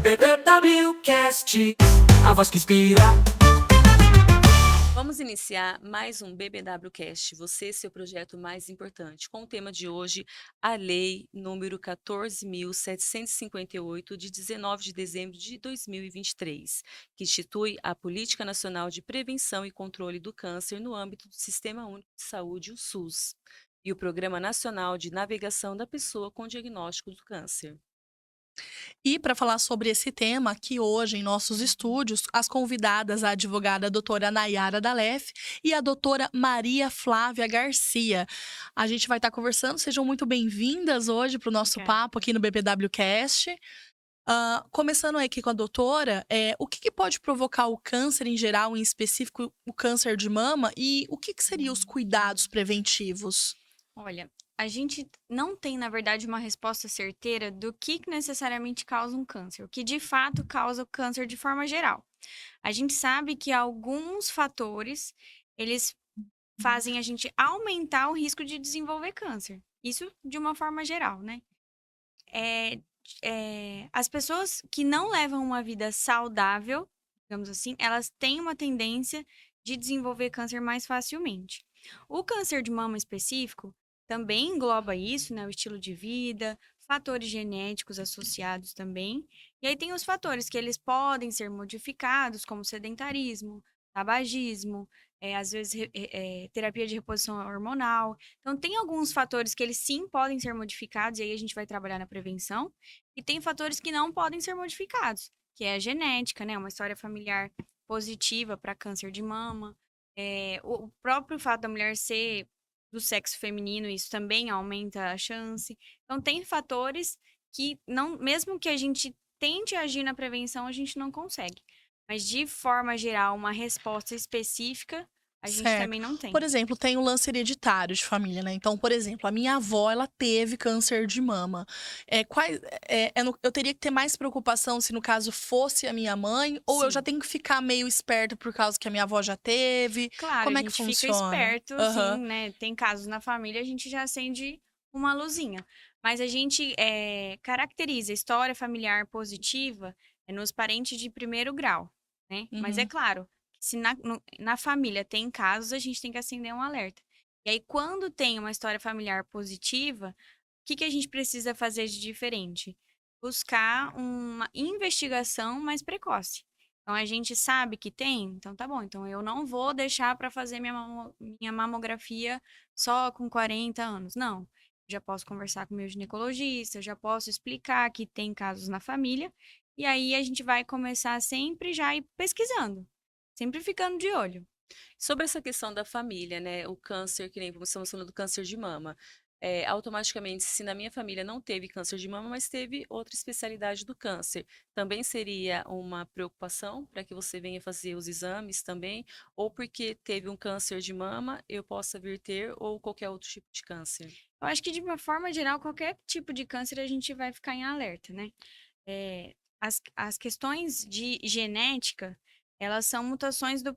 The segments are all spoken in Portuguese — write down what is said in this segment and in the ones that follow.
BBWcast, a voz que inspira. Vamos iniciar mais um BBWcast, você, seu projeto mais importante, com o tema de hoje, a Lei número 14.758, de 19 de dezembro de 2023, que institui a Política Nacional de Prevenção e Controle do Câncer no âmbito do Sistema Único de Saúde, o SUS, e o Programa Nacional de Navegação da Pessoa com Diagnóstico do Câncer. E para falar sobre esse tema, aqui hoje em nossos estúdios, as convidadas, a advogada doutora Nayara Dalef e a doutora Maria Flávia Garcia. A gente vai estar conversando, sejam muito bem-vindas hoje para o nosso papo aqui no BBWcast. Começando aqui com a doutora, o que pode provocar o câncer em geral, em específico o câncer de mama, e o que seriam os cuidados preventivos? Olha, a gente não tem, na verdade, uma resposta certeira do que necessariamente causa um câncer, o que de fato causa o câncer de forma geral. A gente sabe que alguns fatores, eles fazem a gente aumentar o risco de desenvolver câncer. Isso de uma forma geral, né? As pessoas que não levam uma vida saudável, digamos assim, elas têm uma tendência de desenvolver câncer mais facilmente. O câncer de mama específico também engloba isso, né? O estilo de vida, fatores genéticos associados também. E aí tem os fatores que eles podem ser modificados, como sedentarismo, tabagismo, às vezes terapia de reposição hormonal. Então, tem alguns fatores que eles sim podem ser modificados, e aí a gente vai trabalhar na prevenção. E tem fatores que não podem ser modificados, que é a genética, né? Uma história familiar positiva para câncer de mama. O próprio fato da mulher ser do sexo feminino, isso também aumenta a chance. Então, tem fatores que, não, mesmo que a gente tente agir na prevenção, a gente não consegue. Mas, de forma geral, uma resposta específica, a gente também não tem. Por exemplo, tem o lance hereditário de família, né? Então, por exemplo, a minha avó, ela teve câncer de mama. Eu teria que ter mais preocupação se, no caso, fosse a minha mãe? Ou eu já tenho que ficar meio esperto por causa que a minha avó já teve? Claro, Como a é que gente fica funciona? esperto, assim, né? Tem casos na família, a gente já acende uma luzinha. Mas a gente caracteriza a história familiar positiva nos parentes de primeiro grau, né? Mas é claro, se na família tem casos, a gente tem que acender um alerta. E aí, quando tem uma história familiar positiva, o que a gente precisa fazer de diferente? Buscar uma investigação mais precoce. Então, a gente sabe que tem, então tá bom. Então, eu não vou deixar para fazer minha mamografia só com 40 anos. Não. Já posso conversar com o meu ginecologista, já posso explicar que tem casos na família. E aí, a gente vai começar sempre já ir pesquisando. Sempre ficando de olho. Sobre essa questão da família, né, o câncer, que nem estamos falando do câncer de mama, automaticamente, se na minha família não teve câncer de mama, mas teve outra especialidade do câncer, também seria uma preocupação para que você venha fazer os exames também, ou porque teve um câncer de mama, eu possa vir ter, ou qualquer outro tipo de câncer? Eu acho que, de uma forma geral, qualquer tipo de câncer a gente vai ficar em alerta, né? As questões de genética, elas são mutações da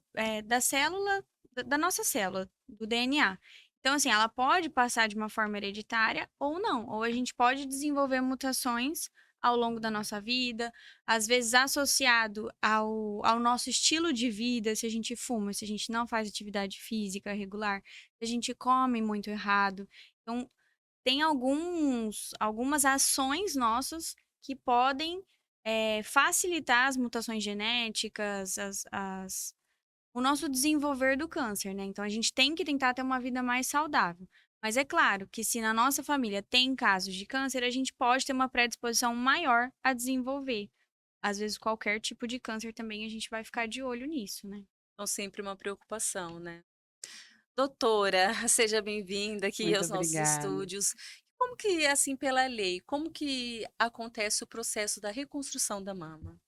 célula, da nossa célula, do DNA. Então, assim, ela pode passar de uma forma hereditária ou não. Ou a gente pode desenvolver mutações ao longo da nossa vida, às vezes associado ao nosso estilo de vida, se a gente fuma, se a gente não faz atividade física regular, se a gente come muito errado. Então, tem algumas ações nossas que podem facilitar as mutações genéticas, o nosso desenvolver do câncer, né? Então, a gente tem que tentar ter uma vida mais saudável. Mas é claro que, se na nossa família tem casos de câncer, a gente pode ter uma predisposição maior a desenvolver. Às vezes, qualquer tipo de câncer também, a gente vai ficar de olho nisso, né? Então, sempre uma preocupação, né? Doutora, seja bem-vinda aqui Muito aos nossos obrigada. estúdios. Como que, assim, pela lei, como que acontece o processo da reconstrução da mama?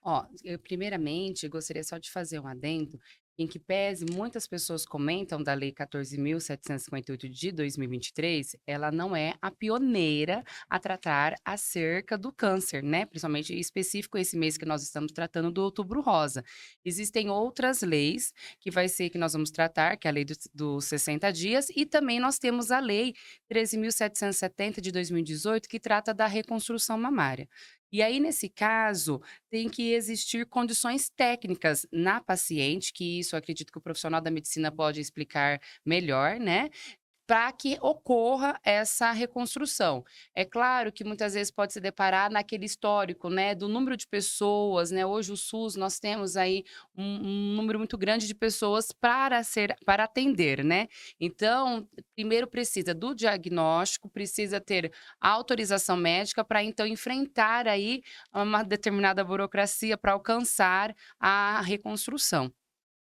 Ó, eu primeiramente gostaria só de fazer um adendo, em que pese muitas pessoas comentam da Lei 14.758 de 2023, ela não é a pioneira a tratar acerca do câncer, né? Principalmente em específico esse mês que nós estamos tratando do Outubro Rosa. Existem outras leis que nós vamos tratar, que é a lei dos 60 dias, e também nós temos a Lei 13.770 de 2018, que trata da reconstrução mamária. E aí, nesse caso, tem que existir condições técnicas na paciente, que isso eu acredito que o profissional da medicina pode explicar melhor, né? Para que ocorra essa reconstrução. É claro que muitas vezes pode se deparar naquele histórico, né, do número de pessoas, né, hoje o SUS nós temos aí um número muito grande de pessoas para atender, né. Então, primeiro precisa do diagnóstico, precisa ter autorização médica para então enfrentar aí uma determinada burocracia para alcançar a reconstrução.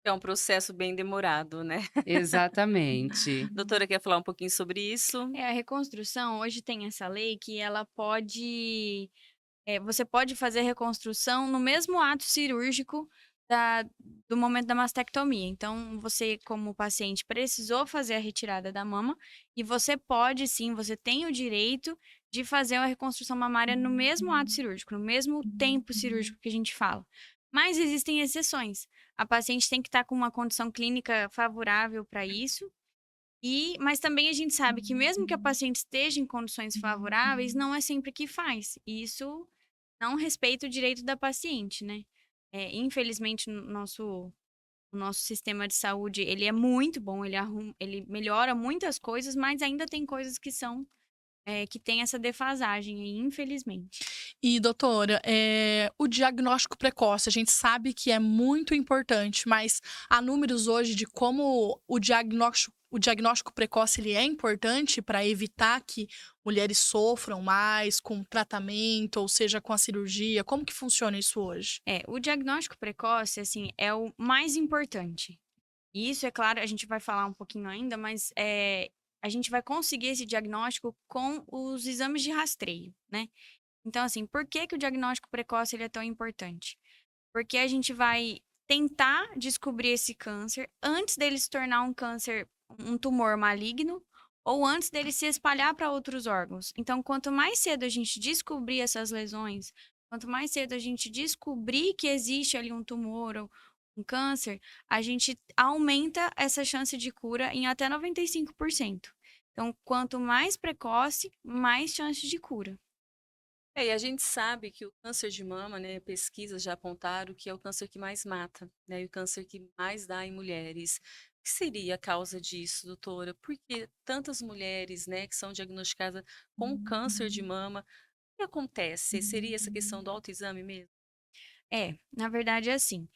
É um processo bem demorado, né. Exatamente. Doutora, quer falar um pouquinho sobre isso? A reconstrução, hoje tem essa lei que ela pode, você pode fazer a reconstrução no mesmo ato cirúrgico da do momento da mastectomia. Então, você, como paciente, precisou fazer a retirada da mama e você pode sim, você tem o direito de fazer uma reconstrução mamária no mesmo ato cirúrgico, no mesmo tempo cirúrgico que a gente fala. Mas existem exceções. A paciente tem que estar com uma condição clínica favorável para isso, mas também a gente sabe que mesmo que a paciente esteja em condições favoráveis, não é sempre que faz. E isso não respeita o direito da paciente, né. Infelizmente o nosso sistema de saúde, ele é muito bom, ele melhora muitas coisas, mas ainda tem coisas que são, que tem essa defasagem aí, infelizmente. E doutora, o diagnóstico precoce, a gente sabe que é muito importante, mas há números hoje de como o diagnóstico precoce ele é importante para evitar que mulheres sofram mais com tratamento, ou seja, com a cirurgia. Como que funciona isso hoje? O diagnóstico precoce, assim, é o mais importante. E isso, é claro, a gente vai falar um pouquinho ainda, mas, a gente vai conseguir esse diagnóstico com os exames de rastreio, né. Então, assim, por que que o diagnóstico precoce ele é tão importante? Porque a gente vai tentar descobrir esse câncer antes dele se tornar um câncer, um tumor maligno, ou antes dele se espalhar para outros órgãos. Então, quanto mais cedo a gente descobrir essas lesões, quanto mais cedo a gente descobrir que existe ali um tumor ou um câncer, a gente aumenta essa chance de cura em até 95%. Então, quanto mais precoce, mais chance de cura. E a gente sabe que o câncer de mama, né, pesquisas já apontaram que é o câncer que mais mata, né, e o câncer que mais dá em mulheres. O que seria a causa disso, doutora? Por que tantas mulheres, né, que são diagnosticadas com câncer de mama, o que acontece? Seria essa questão do autoexame mesmo? Na verdade é assim,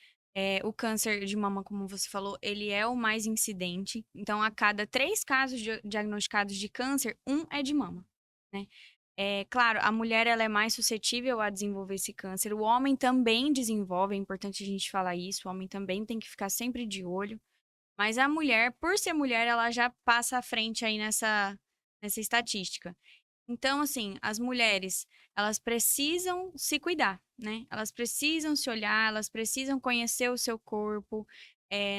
o câncer de mama, como você falou, ele é o mais incidente, então a cada 3 casos diagnosticados de câncer, um é de mama, né. Claro, a mulher ela é mais suscetível a desenvolver esse câncer, o homem também desenvolve, é importante a gente falar isso, o homem também tem que ficar sempre de olho, mas a mulher, por ser mulher, ela já passa à frente aí nessa estatística. Então, assim, as mulheres, elas precisam se cuidar, né? Elas precisam se olhar, elas precisam conhecer o seu corpo.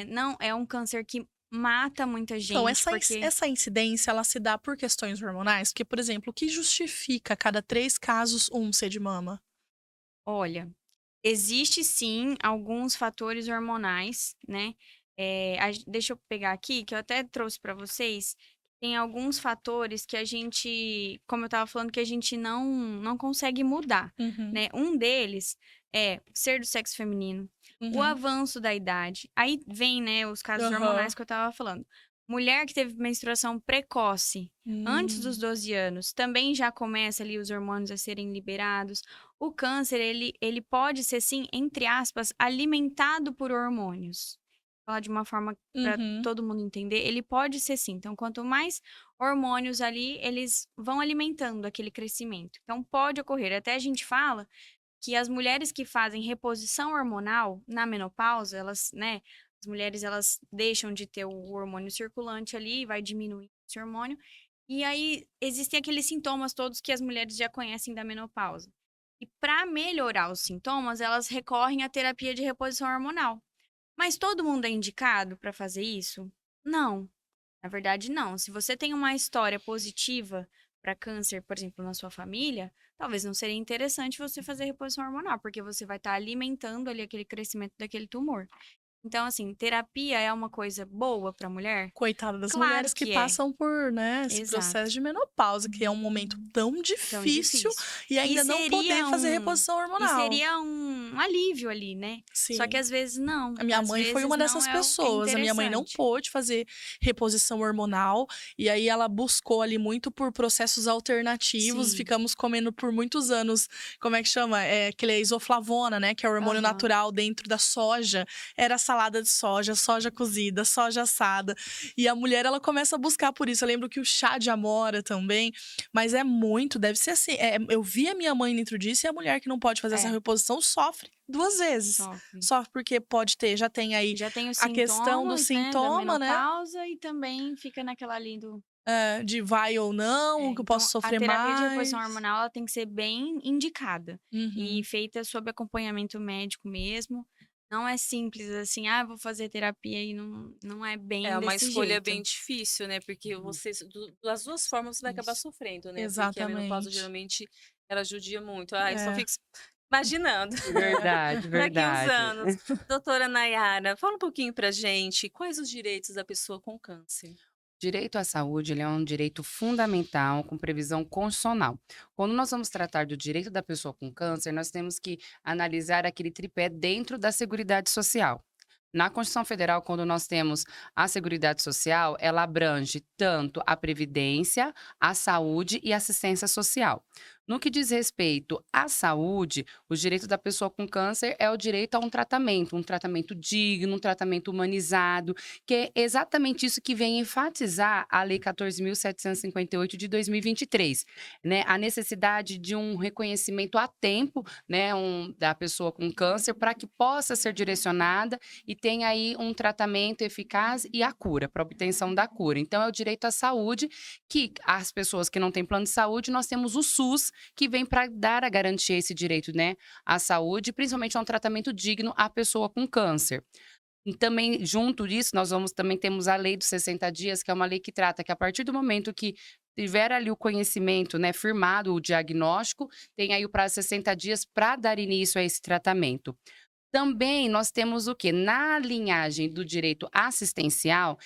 Não é um câncer que mata muita Então, gente, porque, essa incidência, ela se dá por questões hormonais? Porque, por exemplo, o que justifica a cada 3 casos, um ser de mama? olha, existe sim alguns fatores hormonais, né? Deixa eu pegar aqui, que eu até trouxe para vocês. Tem alguns fatores que a gente, como eu estava falando, que a gente não consegue mudar, Uhum, né? Um deles é ser do sexo feminino, o uhum. avanço da idade. Aí vem, né, os casos Aham. hormonais que eu estava falando. Mulher que teve menstruação precoce, antes dos Hum. 12 anos, também já começa ali os hormônios a serem liberados. O câncer, ele pode ser, sim, entre aspas, alimentado por hormônios. Falar de uma forma para Uhum. todo mundo entender, ele pode ser sim. Então, quanto mais hormônios ali, eles vão alimentando aquele crescimento. Então, pode ocorrer. Até a gente fala que as mulheres que fazem reposição hormonal na menopausa, elas, né, as mulheres elas deixam de ter o hormônio circulante ali, vai diminuir esse hormônio. E aí existem aqueles sintomas todos que as mulheres já conhecem da menopausa. E para melhorar os sintomas, elas recorrem à terapia de reposição hormonal. Mas todo mundo é indicado para fazer isso? Não. Na verdade, não. Se você tem uma história positiva para câncer, por exemplo, na sua família, talvez não seria interessante você fazer reposição hormonal, porque você vai estar alimentando ali aquele crescimento daquele tumor. Então, assim, terapia é uma coisa boa para a mulher? Coitada das Claro mulheres que que é. passam por, né, esse Exato. processo de menopausa, que é um momento tão Tão difícil difícil. e ainda não poder seria fazer um- reposição E hormonal. seria um alívio ali, né? Só que Sim. às vezes não. A minha Às mãe foi vezes uma não dessas é pessoas. A minha mãe não interessante. pôde fazer reposição hormonal e aí ela buscou ali muito por processos alternativos. Sim. Ficamos comendo por muitos anos, como é que chama? Aquele isoflavona, né? Que é o hormônio Aham. natural dentro da soja. Era salada de soja, soja cozida, soja assada. E a mulher, ela começa a buscar por isso. Eu lembro que o chá de amora também, mas é muito, deve ser assim. Eu vi a minha mãe dentro disso e a mulher que não pode fazer essa É. reposição sofre 2 vezes. Sofre. Sofre porque já tem aí Já tem os a questão do sintomas, sintoma, da né? menopausa e também fica naquela ali do... De vai ou não, que eu Então, posso a sofrer terapia de mais. reposição hormonal ela tem que ser bem indicada Uhum. e feita sob acompanhamento médico mesmo. Não é simples assim, vou fazer terapia e não é bem É uma desse escolha jeito. bem difícil, né? Porque das duas formas você vai acabar Isso. sofrendo, né? Porque a menopausa Exatamente. geralmente ela judia muito. Eu só É. fico imaginando. Verdade, Daqui uns verdade. anos. Doutora Nayara, fala um pouquinho pra gente quais os direitos da pessoa com câncer. Direito à saúde, ele é um direito fundamental com previsão constitucional. Quando nós vamos tratar do direito da pessoa com câncer, nós temos que analisar aquele tripé dentro da Seguridade Social. Na Constituição Federal, quando nós temos a Seguridade Social, ela abrange tanto a previdência, a saúde e a assistência social. No que diz respeito à saúde, o direito da pessoa com câncer é o direito a um tratamento digno, um tratamento humanizado, que é exatamente isso que vem enfatizar a Lei 14.758 de 2023, né? A necessidade de um reconhecimento a tempo, né, da pessoa com câncer, para que possa ser direcionada e tenha aí um tratamento eficaz e a cura, para obtenção da cura. Então, é o direito à saúde, que as pessoas que não têm plano de saúde, nós temos o SUS, que vem para dar a garantia esse direito, né, à saúde, principalmente a um tratamento digno à pessoa com câncer. E também, junto disso, também temos a lei dos 60 dias, que é uma lei que trata que a partir do momento que tiver ali o conhecimento, né, firmado, o diagnóstico, tem aí o prazo de 60 dias para dar início a esse tratamento. Também nós temos o quê? Na linhagem do direito assistencial,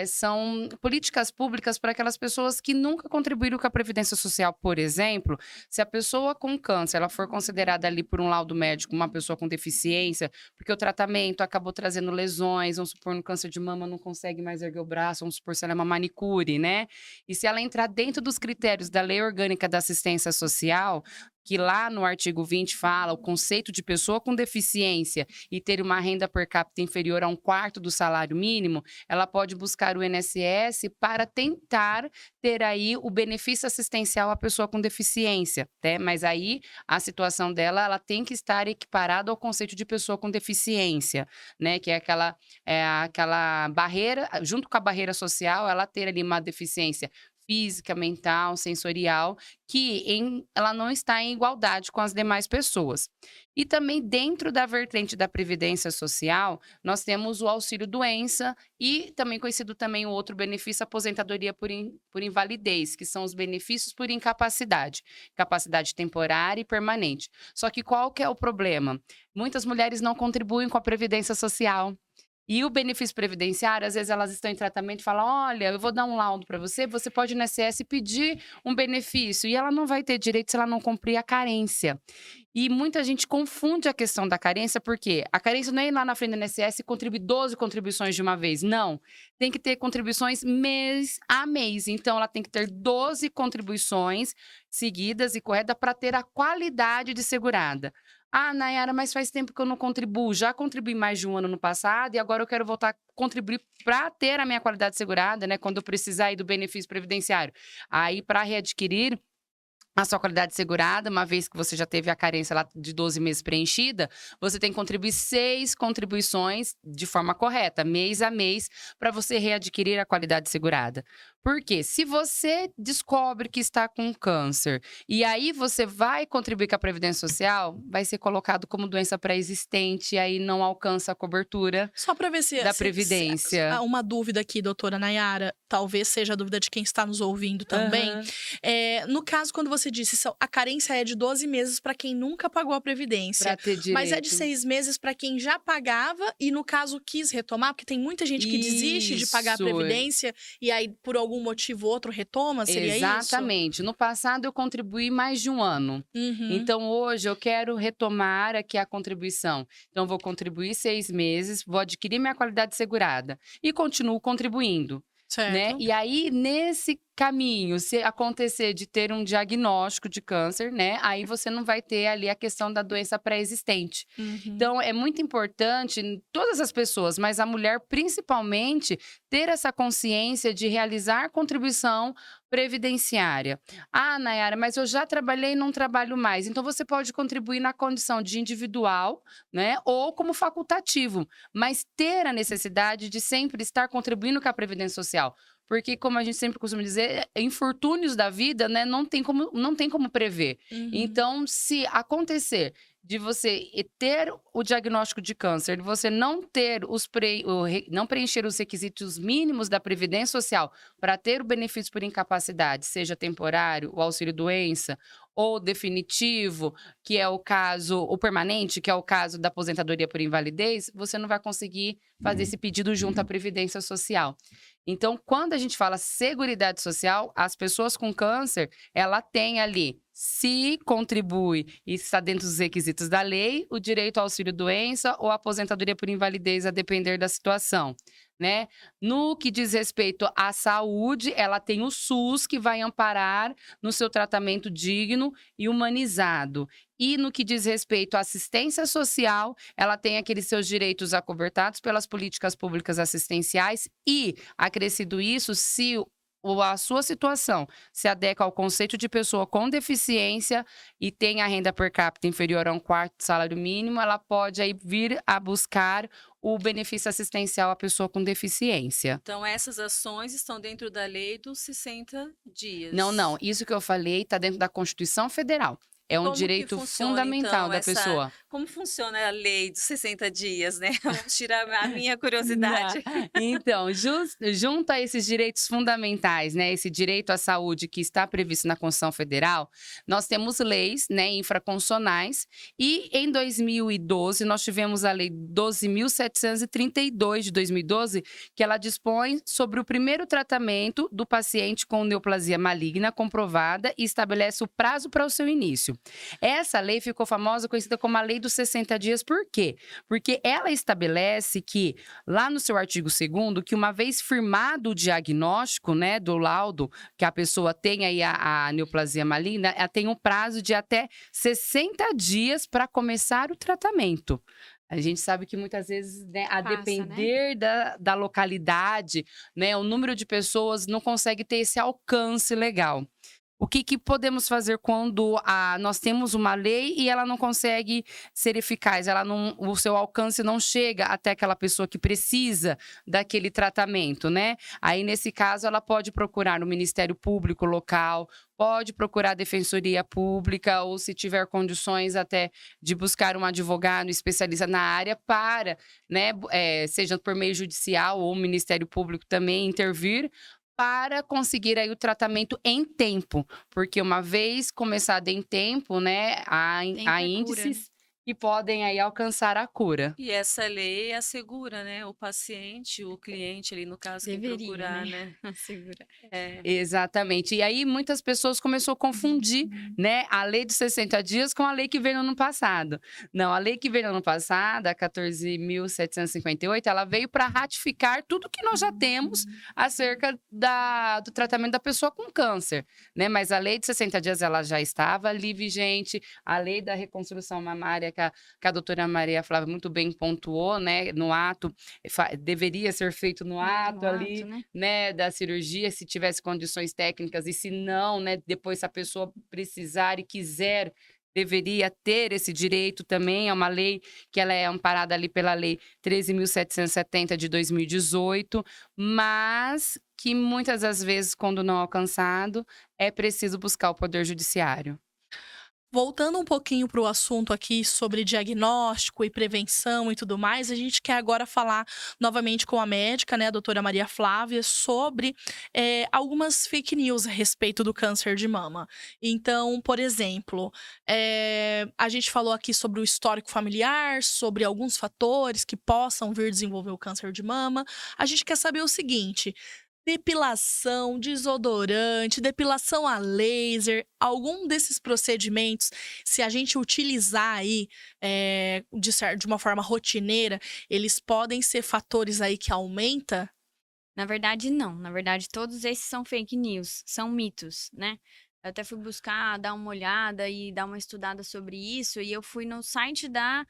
são políticas públicas para aquelas pessoas que nunca contribuíram com a Previdência Social. Por exemplo, se a pessoa com câncer ela for considerada ali por um laudo médico uma pessoa com deficiência, porque o tratamento acabou trazendo lesões, vamos supor, no câncer de mama não consegue mais erguer o braço, vamos supor se ela é uma manicure, né? E se ela entrar dentro dos critérios da Lei Orgânica da Assistência Social, que lá no artigo 20 fala o conceito de pessoa com deficiência e ter uma renda per capita inferior a 1/4 do salário mínimo, ela pode buscar o INSS para tentar ter aí o benefício assistencial à pessoa com deficiência, né? Mas aí a situação dela, ela tem que estar equiparada ao conceito de pessoa com deficiência, né? Que é aquela barreira, junto com a barreira social, ela ter ali uma deficiência física, mental, sensorial, ela não está em igualdade com as demais pessoas. E também dentro da vertente da Previdência Social, nós temos o auxílio-doença e também conhecido também o outro benefício, aposentadoria por invalidez, que são os benefícios por incapacidade, capacidade temporária e permanente. Só que qual que é o problema? Muitas mulheres não contribuem com a Previdência Social. E o benefício previdenciário, às vezes elas estão em tratamento e falam: olha, eu vou dar um laudo para você, você pode ir no INSS pedir um benefício. E ela não vai ter direito se ela não cumprir a carência. E muita gente confunde a questão da carência, porque a carência não é ir lá na frente do INSS e contribuir 12 contribuições de uma vez. Não. Tem que ter contribuições mês a mês. Então, ela tem que ter 12 contribuições seguidas e corretas para ter a qualidade de segurada. Nayara, mas faz tempo que eu não contribuo. Já contribuí mais de um ano no passado e agora eu quero voltar a contribuir para ter a minha qualidade segurada, né? Quando eu precisar aí do benefício previdenciário. Aí, para readquirir a sua qualidade segurada, uma vez que você já teve a carência lá de 12 meses preenchida, você tem que contribuir 6 contribuições de forma correta, mês a mês, para você readquirir a qualidade segurada. Por quê? Se você descobre que está com câncer e aí você vai contribuir com a Previdência Social, vai ser colocado como doença pré-existente e aí não alcança a cobertura Só para ver se da Previdência. há uma dúvida aqui, doutora Nayara, talvez seja a dúvida de quem está nos ouvindo também. Aham. No caso, quando você você disse, a carência é de 12 meses para quem nunca pagou a Previdência. Pra ter direito. Mas é de 6 meses para quem já pagava e, no caso, quis retomar, porque tem muita gente que desiste de pagar a Isso. Previdência e aí, por algum motivo ou outro, retoma, seria isso? Exatamente. No passado, eu contribuí mais de um ano. Uhum. Então, hoje, eu quero retomar aqui a contribuição. Então, vou contribuir 6 meses, vou adquirir minha qualidade segurada e continuo contribuindo. Certo. Né? E aí, nesse caminho, se acontecer de ter um diagnóstico de câncer, né? Aí você não vai ter ali a questão da doença pré-existente. Uhum. Então, é muito importante, todas as pessoas, mas a mulher principalmente, ter essa consciência de realizar contribuição previdenciária. Ah, Nayara, mas eu já trabalhei e não trabalho mais. Então, você pode contribuir na condição de individual, né? Ou como facultativo, mas ter a necessidade de sempre estar contribuindo com a Previdência Social. Porque, como a gente sempre costuma dizer, infortúnios da vida, né, não tem como prever. Uhum. Então, se acontecer de você ter o diagnóstico de câncer, de você não ter não preencher os requisitos mínimos da Previdência Social para ter o benefício por incapacidade, seja temporário, o auxílio-doença, ou definitivo, que é o caso, o permanente, que é o caso da aposentadoria por invalidez, você não vai conseguir fazer esse pedido junto à Previdência Social. Então, quando a gente fala Seguridade Social, as pessoas com câncer, ela tem ali, se contribui e está dentro dos requisitos da lei, o direito ao auxílio-doença ou aposentadoria por invalidez, a depender da situação. Né? No que diz respeito à saúde, ela tem o SUS, que vai amparar no seu tratamento digno e humanizado. E no que diz respeito à assistência social, ela tem aqueles seus direitos acobertados pelas políticas públicas assistenciais e, acrescido isso, se a sua situação se adequa ao conceito de pessoa com deficiência e tem a renda per capita inferior a 1/4 do salário mínimo, ela pode aí vir a buscar o benefício assistencial à pessoa com deficiência. Então, essas ações estão dentro da lei dos 60 dias. Não. Isso que eu falei está dentro da Constituição Federal. É um Como que direito funciona, fundamental então, da pessoa. Como funciona a lei dos 60 dias, né? Vamos tirar a minha curiosidade. Então, junto a esses direitos fundamentais, né, esse direito à saúde que está previsto na Constituição Federal, nós temos leis, né, infraconstitucionais, e em 2012 nós tivemos a Lei 12.732 de 2012, que ela dispõe sobre o primeiro tratamento do paciente com neoplasia maligna comprovada e estabelece o prazo para o seu início. Essa lei ficou famosa, conhecida como a Lei dos 60 dias, por quê? Porque ela estabelece que, lá no seu artigo 2º, que uma vez firmado o diagnóstico, né, do laudo, que a pessoa tem aí a neoplasia maligna, ela tem um prazo de até 60 dias para começar o tratamento. A gente sabe que muitas vezes, né, a depender da localidade, né, o número de pessoas não consegue ter esse alcance legal. O que podemos fazer quando nós temos uma lei e ela não consegue ser eficaz, o seu alcance não chega até aquela pessoa que precisa daquele tratamento, né? Aí, nesse caso, ela pode procurar o Ministério Público local, pode procurar a Defensoria Pública ou, se tiver condições, até de buscar um advogado especialista na área para, né, seja por meio judicial ou o Ministério Público também intervir, para conseguir aí o tratamento em tempo, porque uma vez começado em tempo, né, há índices que podem aí alcançar a cura. E essa lei assegura, né, o paciente, o cliente ali, no caso, que procurar, né? Assegura. Exatamente. E aí muitas pessoas começaram a confundir, né, a lei dos 60 dias com a lei que veio no ano passado. Não, a lei que veio no ano passado, a 14.758, ela veio para ratificar tudo que nós já temos acerca do tratamento da pessoa com câncer, né? Mas a lei de 60 dias, ela já estava ali vigente, a lei da reconstrução mamária, que a doutora Maria Flávia muito bem pontuou, né, no ato, deveria ser feito no ato ali, né, da cirurgia, se tivesse condições técnicas, e se não, né, depois se a pessoa precisar e quiser, deveria ter esse direito também. É uma lei que ela é amparada ali pela Lei 13.770 de 2018, mas que muitas das vezes, quando não alcançado, é preciso buscar o Poder Judiciário. Voltando um pouquinho para o assunto aqui sobre diagnóstico e prevenção e tudo mais, a gente quer agora falar novamente com a médica, né, a doutora Maria Flávia, sobre algumas fake news a respeito do câncer de mama. Então, por exemplo, a gente falou aqui sobre o histórico familiar, sobre alguns fatores que possam vir desenvolver o câncer de mama. A gente quer saber o seguinte: depilação, desodorante, depilação a laser, algum desses procedimentos, se a gente utilizar aí de uma forma rotineira, eles podem ser fatores aí que aumenta? Na verdade, não. Na verdade, todos esses são fake news, são mitos, né? Eu até fui buscar, dar uma olhada e dar uma estudada sobre isso, e eu fui no site da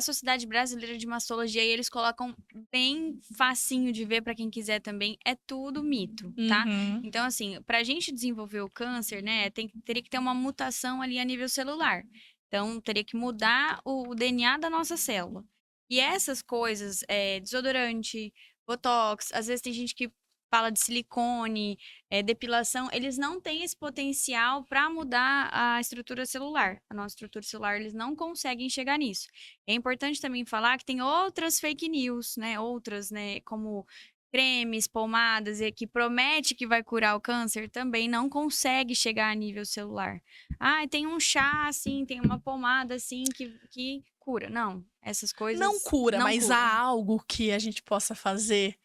Sociedade Brasileira de Mastologia e eles colocam bem facinho de ver para quem quiser também, é tudo mito, tá? Uhum. Então, assim, pra gente desenvolver o câncer, né, teria que ter uma mutação ali a nível celular. Então, teria que mudar o DNA da nossa célula. E essas coisas, desodorante, botox, às vezes tem gente que fala de silicone, depilação, eles não têm esse potencial para mudar a estrutura celular. A nossa estrutura celular, eles não conseguem chegar nisso. É importante também falar que tem outras fake news, né? Outras, né? Como cremes, pomadas, e que promete que vai curar o câncer, também não consegue chegar a nível celular. Ah, tem um chá assim, tem uma pomada assim que cura. Não, essas coisas Não cura, não mas curam. há algo que a gente possa fazer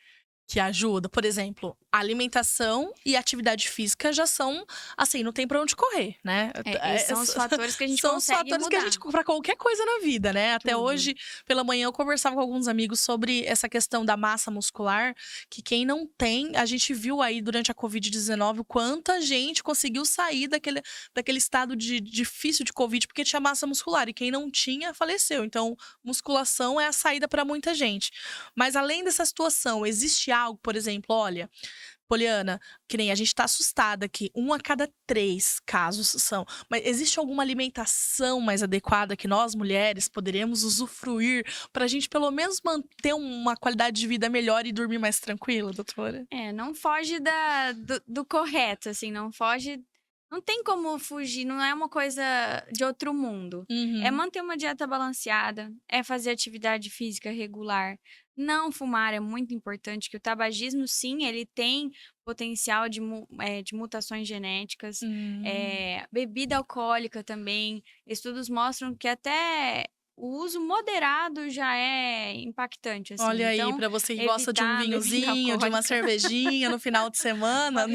que ajuda? Por exemplo, alimentação e atividade física já são, assim, não tem pra onde correr, né? Esses são os fatores que a gente São os consegue fatores que a mudar. gente, pra qualquer coisa na vida, né? Até Tudo. hoje, pela manhã, eu conversava com alguns amigos sobre essa questão da massa muscular, que quem não tem, a gente viu aí durante a Covid-19 o quanta gente conseguiu sair daquele estado de difícil de Covid porque tinha massa muscular, e quem não tinha, faleceu. Então, musculação é a saída pra muita gente. Mas além dessa situação, existe algo, por exemplo, olha, Poliana, que nem a gente tá assustada aqui, 1 a cada 3 casos são. Mas existe alguma alimentação mais adequada que nós, mulheres, poderemos usufruir pra gente pelo menos manter uma qualidade de vida melhor e dormir mais tranquila, doutora? Não foge do correto, assim, não foge. Não tem como fugir, não é uma coisa de outro mundo. É Uhum. manter uma dieta balanceada, é fazer atividade física regular, não fumar é muito importante, que o tabagismo, sim, ele tem potencial de mutações genéticas. Hum. Bebida alcoólica também, estudos mostram que até o uso moderado já é impactante, assim. Olha aí, Então, pra você que gosta de um evitar a bebida vinhozinho, de uma alcoólica. cervejinha no final de semana,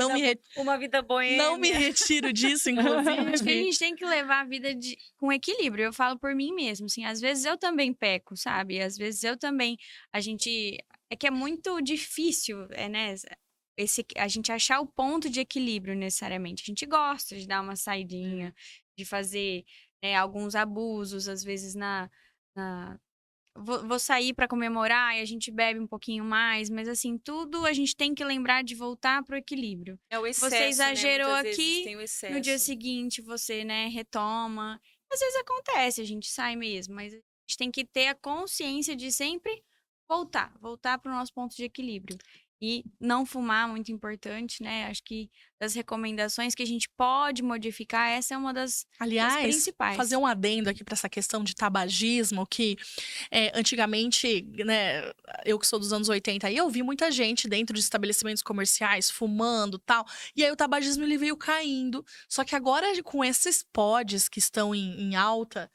Uma vida não me boêmia. retiro disso, Acho que a inclusive. gente tem que levar a vida com equilíbrio. Eu falo por mim mesmo, assim, às vezes eu também peco, sabe? Às vezes eu também, é que é muito difícil, né? A gente achar o ponto de equilíbrio necessariamente. A gente gosta de dar uma saidinha, de fazer, né, alguns abusos, às vezes na vou sair para comemorar e a gente bebe um pouquinho mais, mas assim, tudo a gente tem que lembrar de voltar pro equilíbrio. É o excesso, Você exagerou né? Muitas vezes aqui, tem o excesso. no dia seguinte você, né, retoma. Às vezes acontece, a gente sai mesmo, mas a gente tem que ter a consciência de sempre voltar para o nosso ponto de equilíbrio. E não fumar, muito importante, né? Acho que das recomendações que a gente pode modificar, essa é uma das Aliás, principais. fazer um adendo aqui para essa questão de tabagismo, que antigamente, né, eu que sou dos anos 80, aí eu vi muita gente dentro de estabelecimentos comerciais fumando tal, e aí o tabagismo ele veio caindo. Só que agora, com esses pods que estão em alta,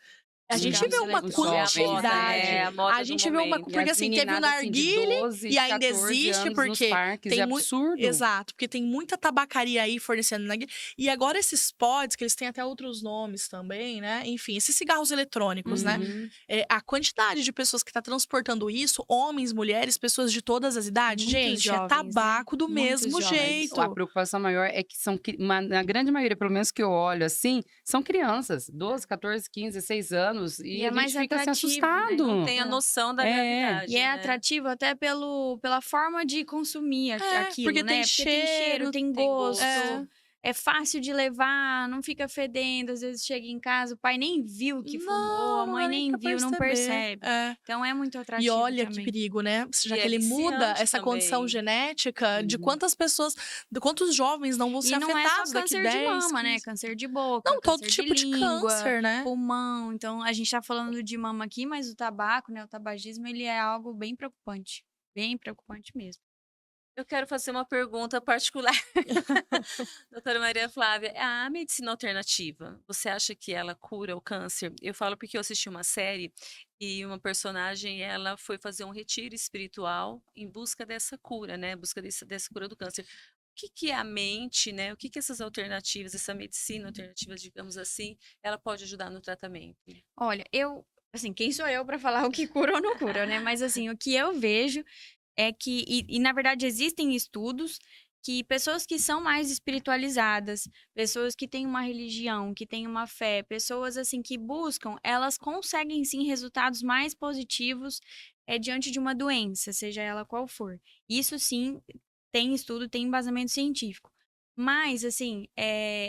a Os gente vê cigarros uma eletrônicos. quantidade. É a moda A do gente vê uma. momento. E Porque as assim, teve o meninadas, assim, de narguile 12, e ainda 14 existe, anos nos porque parques, tem é muito. absurdo. Exato, porque tem muita tabacaria aí fornecendo narguile. E agora esses pods, que eles têm até outros nomes também, né? Enfim, esses cigarros eletrônicos, né? Uhum. A quantidade de pessoas que tá transportando isso, homens, mulheres, pessoas de todas as idades, Muitos gente, jovens, é né? tabaco do Muitos mesmo jovens. jeito. A preocupação maior é que na grande maioria, pelo menos que eu olho assim, são crianças, 12, 14, 15, 16 anos, e é a mais gente fica assim, atrativo, né? assustado. Não tem a noção da gravidade. E é né? atrativo até pela forma de consumir aquilo, porque né? tem Porque tem cheiro, cheiro, tem tem gosto. gosto. é fácil de levar, não fica fedendo, às vezes chega em casa, o pai nem viu que fumou, a Não mãe dá nem nem pra viu, não perceber. percebe. É. Então é muito E atrativo olha que também. perigo, né? Já E que é ele muda viciante essa condição também. genética de Uhum. quantas pessoas, de quantos jovens não vão ser E não é só afetados daqui câncer de 10, mama, né? 15. Câncer de boca, Não, todo câncer de tipo de língua, câncer, né? pulmão. Então, a gente tá falando de mama aqui, mas o tabaco, né? O tabagismo, ele é algo bem preocupante. Bem preocupante mesmo. Eu quero fazer uma pergunta particular. Doutora Maria Flávia, a medicina alternativa, você acha que ela cura o câncer? Eu falo porque eu assisti uma série e uma personagem, ela foi fazer um retiro espiritual em busca dessa cura, né? Em busca dessa cura do câncer. O que que é a mente, né? O que que essas alternativas, essa medicina alternativa, digamos assim, ela pode ajudar no tratamento? Olha, assim, quem sou eu para falar o que cura ou não cura, né? Mas, assim, o que eu vejo é que, na verdade, existem estudos que pessoas que são mais espiritualizadas, pessoas que têm uma religião, que têm uma fé, pessoas, assim, que buscam, elas conseguem, sim, resultados mais positivos diante de uma doença, seja ela qual for. Isso, sim, tem estudo, tem embasamento científico. Mas, assim,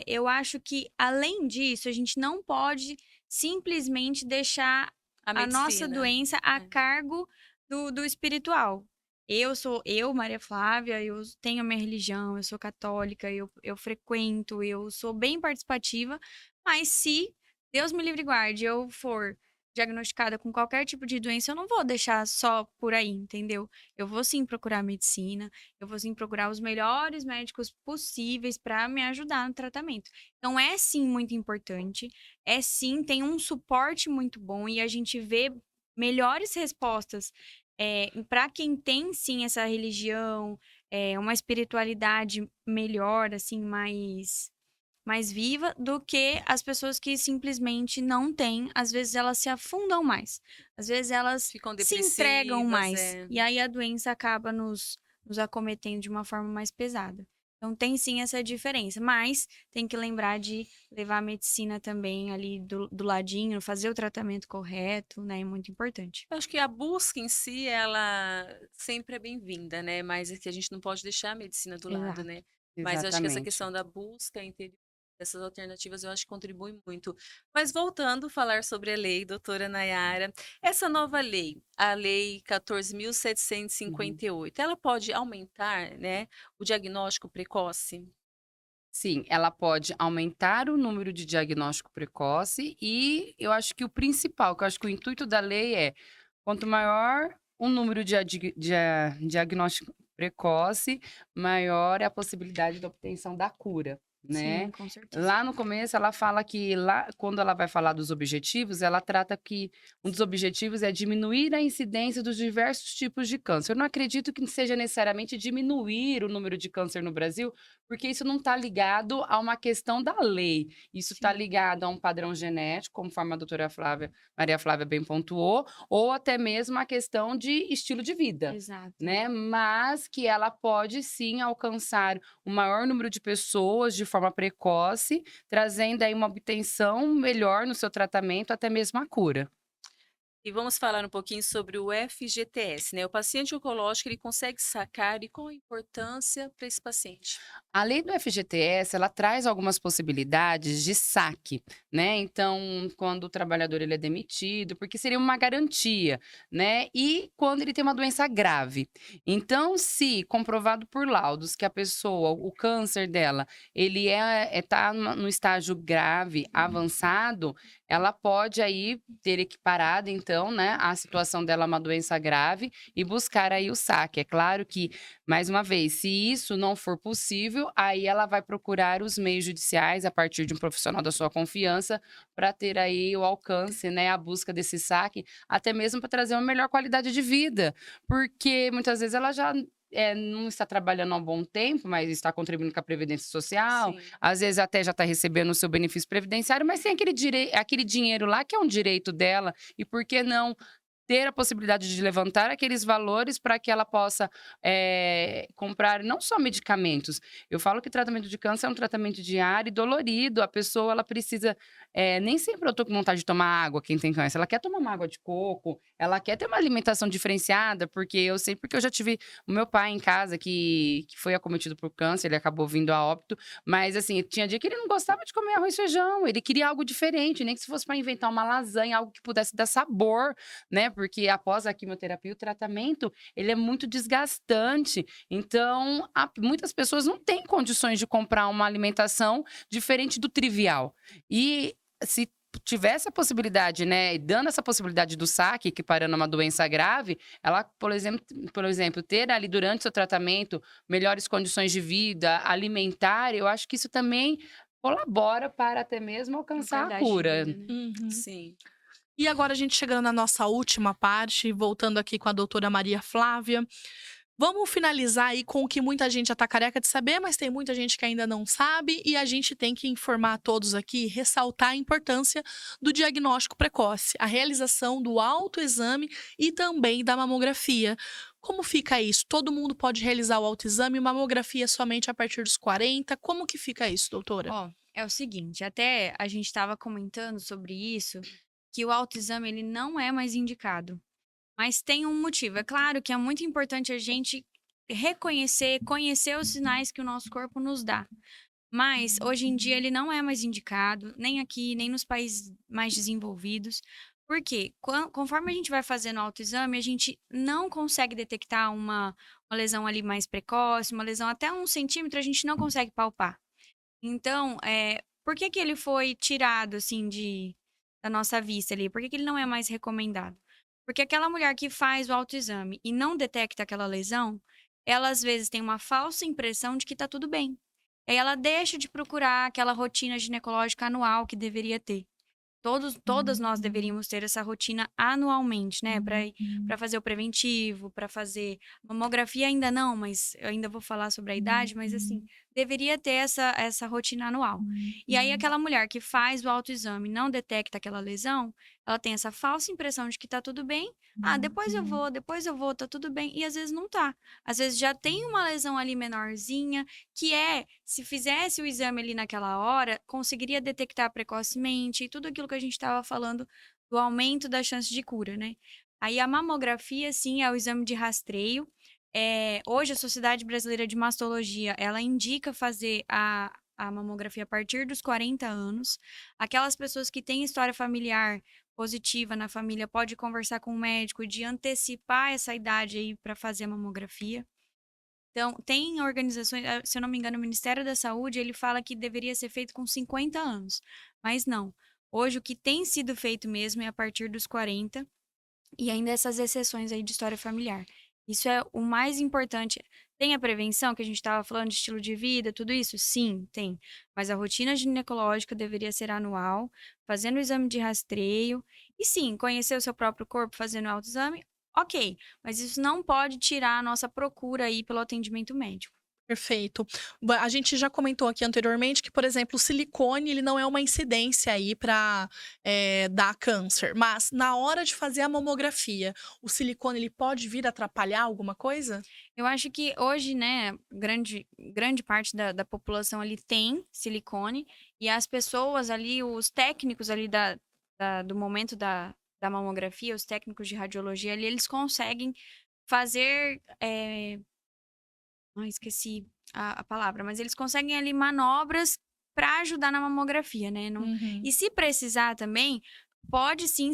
eu acho que, além disso, a gente não pode simplesmente deixar A a nossa medicina. doença a É. cargo do espiritual. Eu, Maria Flávia, eu tenho a minha religião, eu sou católica, eu frequento, eu sou bem participativa, mas se Deus me livre e guarde, eu for diagnosticada com qualquer tipo de doença, eu não vou deixar só por aí, entendeu? Eu vou sim procurar medicina, eu vou sim procurar os melhores médicos possíveis para me ajudar no tratamento. Então, é sim muito importante, é sim, tem um suporte muito bom e a gente vê melhores respostas para quem tem sim essa religião, uma espiritualidade melhor, assim, mais viva, do que as pessoas que simplesmente não têm. Às vezes elas se afundam mais, às vezes elas Ficam se entregam depressivas, mais, e aí a doença acaba nos acometendo de uma forma mais pesada. Então tem sim essa diferença, mas tem que lembrar de levar a medicina também ali do ladinho, fazer o tratamento correto, né? É muito importante. Eu acho que a busca em si, ela sempre é bem-vinda, né? Mas é que a gente não pode deixar a medicina do lado, Exato. né? Mas eu acho que essa Exatamente. questão da busca interior dessas alternativas, eu acho que contribui muito. Mas voltando a falar sobre a lei, doutora Nayara, essa nova lei, a Lei Uhum. 14.758, ela pode aumentar, né, o diagnóstico precoce? Sim, ela pode aumentar o número de diagnóstico precoce e eu acho que o principal, que eu acho que o intuito da lei é, quanto maior o número de diagnóstico precoce, maior é a possibilidade da obtenção da cura, né. Sim, com certeza. Lá no começo ela fala que lá quando ela vai falar dos objetivos, ela trata que um dos objetivos é diminuir a incidência dos diversos tipos de câncer. Eu não acredito que seja necessariamente diminuir o número de câncer no Brasil, porque isso não está ligado a uma questão da lei, isso está Sim, ligado a um padrão genético, conforme a doutora Maria Flávia bem pontuou, ou até mesmo a questão de estilo de vida, exato. né, mas que ela pode sim alcançar o maior número de pessoas de forma precoce, trazendo aí uma obtenção melhor no seu tratamento, até mesmo a cura. E vamos falar um pouquinho sobre o FGTS, né? O paciente oncológico, ele consegue sacar e qual a importância para esse paciente? A lei do FGTS, ela traz algumas possibilidades de saque, né, então, quando o trabalhador ele é demitido, porque seria uma garantia, né, e quando ele tem uma doença grave. Então, se comprovado por laudos que a pessoa, o câncer dela, ele tá no estágio grave, avançado, ela pode aí ter equiparado então, né, a situação dela a uma doença grave e buscar aí o saque. É claro que mais uma vez, se isso não for possível, aí ela vai procurar os meios judiciais a partir de um profissional da sua confiança para ter aí o alcance, né, a busca desse saque, até mesmo para trazer uma melhor qualidade de vida, porque muitas vezes ela já não está trabalhando há um bom tempo, mas está contribuindo com a Previdência Social, Sim. às vezes até já está recebendo o seu benefício previdenciário, mas tem aquele dinheiro lá que é um direito dela, e por que não ter a possibilidade de levantar aqueles valores para que ela possa comprar não só medicamentos. Eu falo que tratamento de câncer é um tratamento diário e dolorido. A pessoa ela precisa. Nem sempre eu estou com vontade de tomar água, quem tem câncer. Ela quer tomar uma água de coco, ela quer ter uma alimentação diferenciada, porque eu sei, porque eu já tive o meu pai em casa que foi acometido por câncer, ele acabou vindo a óbito. Mas, assim, tinha dia que ele não gostava de comer arroz e feijão, ele queria algo diferente, nem que se fosse para inventar uma lasanha, algo que pudesse dar sabor, né? Porque após a quimioterapia, o tratamento, ele é muito desgastante. Então, muitas pessoas não têm condições de comprar uma alimentação diferente do trivial. E se tivesse a possibilidade, né, e dando essa possibilidade do saque, equiparando uma doença grave, ela, por exemplo, ter ali durante o seu tratamento melhores condições de vida, alimentar, eu acho que isso também colabora para até mesmo alcançar a Qualidade de cura. vida, né? Uhum. Sim. E agora a gente chegando na nossa última parte, voltando aqui com a doutora Maria Flávia. Vamos finalizar aí com o que muita gente já tá careca de saber, mas tem muita gente que ainda não sabe, e a gente tem que informar a todos aqui, ressaltar a importância do diagnóstico precoce, a realização do autoexame e também da mamografia. Como fica isso? Todo mundo pode realizar o autoexame, mamografia somente a partir dos 40? Como que fica isso, doutora? Ó, é o seguinte, até a gente estava comentando sobre isso, que o autoexame ele não é mais indicado. Mas tem um motivo. É claro que é muito importante a gente reconhecer, conhecer os sinais que o nosso corpo nos dá. Mas hoje em dia ele não é mais indicado, nem aqui, nem nos países mais desenvolvidos. Por quê? Conforme a gente vai fazendo o autoexame, a gente não consegue detectar uma lesão ali mais precoce, uma lesão até 1 centímetro, a gente não consegue palpar. Então, por que que ele foi tirado, assim, da nossa vista ali? Por que que ele não é mais recomendado? Porque aquela mulher que faz o autoexame e não detecta aquela lesão, ela às vezes tem uma falsa impressão de que tá tudo bem. Aí ela deixa de procurar aquela rotina ginecológica anual que deveria ter. Todas nós deveríamos ter essa rotina anualmente, né? Para fazer o preventivo, para fazer mamografia ainda não, mas eu ainda vou falar sobre a idade, mas assim, deveria ter essa rotina anual. E aí aquela mulher que faz o autoexame e não detecta aquela lesão, ela tem essa falsa impressão de que tá tudo bem. Ah, depois eu vou, tá tudo bem. E às vezes não tá. Às vezes já tem uma lesão ali menorzinha, que se fizesse o exame ali naquela hora, conseguiria detectar precocemente e tudo aquilo que a gente estava falando do aumento da chance de cura, né? Aí a mamografia, sim, é o exame de rastreio. Hoje a Sociedade Brasileira de Mastologia, ela indica fazer a mamografia a partir dos 40 anos. Aquelas pessoas que têm história familiar positiva na família pode conversar com o médico de antecipar essa idade aí para fazer a mamografia. Então, tem organizações, se eu não me engano, o Ministério da Saúde, ele fala que deveria ser feito com 50 anos, mas não. Hoje, o que tem sido feito mesmo é a partir dos 40, e ainda essas exceções aí de história familiar. Isso é o mais importante. Tem a prevenção, que a gente estava falando de estilo de vida, tudo isso? Sim, tem. Mas a rotina ginecológica deveria ser anual, fazendo o exame de rastreio. E sim, conhecer o seu próprio corpo fazendo o autoexame, ok. Mas isso não pode tirar a nossa procura aí pelo atendimento médico. Perfeito. A gente já comentou aqui anteriormente que, por exemplo, o silicone ele não é uma incidência aí para dar câncer, mas na hora de fazer a mamografia, o silicone ele pode vir atrapalhar alguma coisa? Eu acho que hoje, né, grande parte da população ali tem silicone, e as pessoas ali, os técnicos ali do momento da mamografia, os técnicos de radiologia ali, eles conseguem fazer. Esqueci a palavra, mas eles conseguem ali manobras para ajudar na mamografia, né? Uhum. E se precisar também, pode sim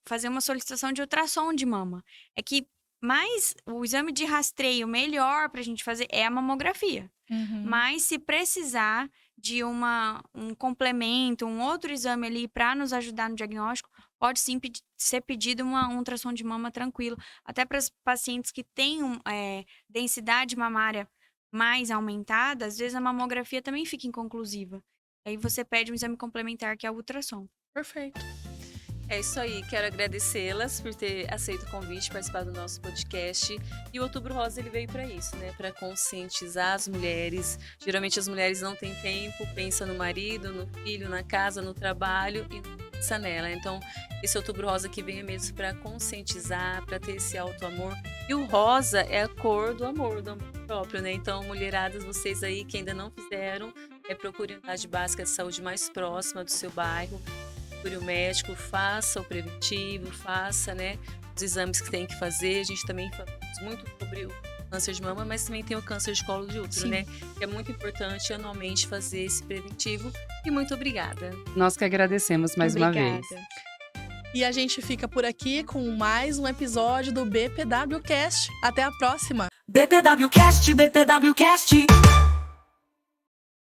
fazer uma solicitação de ultrassom de mama. É que mais o exame de rastreio melhor para a gente fazer é a mamografia. Uhum. Mas se precisar de um complemento, um outro exame ali para nos ajudar no diagnóstico, pode sim ser pedido um ultrassom de mama tranquilo. Até para os pacientes que têm densidade mamária mais aumentada, às vezes a mamografia também fica inconclusiva. Aí você pede um exame complementar, que é o ultrassom. Perfeito. É isso aí, quero agradecê-las por ter aceito o convite, participar do nosso podcast. E o Outubro Rosa ele veio para isso, né? Para conscientizar as mulheres. Geralmente as mulheres não têm tempo, pensam no marido, no filho, na casa, no trabalho e pensa nela. Então, esse Outubro Rosa que vem é mesmo para conscientizar, para ter esse auto-amor. E o rosa é a cor do amor próprio, né? Então, mulheradas, vocês aí que ainda não fizeram, procure a unidade básica de saúde mais próxima do seu bairro, procure o médico, faça o preventivo, faça, né, os exames que tem que fazer. A gente também fala muito sobre o câncer de mama, mas também tem o câncer de colo de útero, Sim. né? Que é muito importante anualmente fazer esse preventivo. E muito obrigada. Nós que agradecemos mais uma vez. Obrigada. E a gente fica por aqui com mais um episódio do BPW Cast. Até a próxima! BPW Cast, BPW Cast.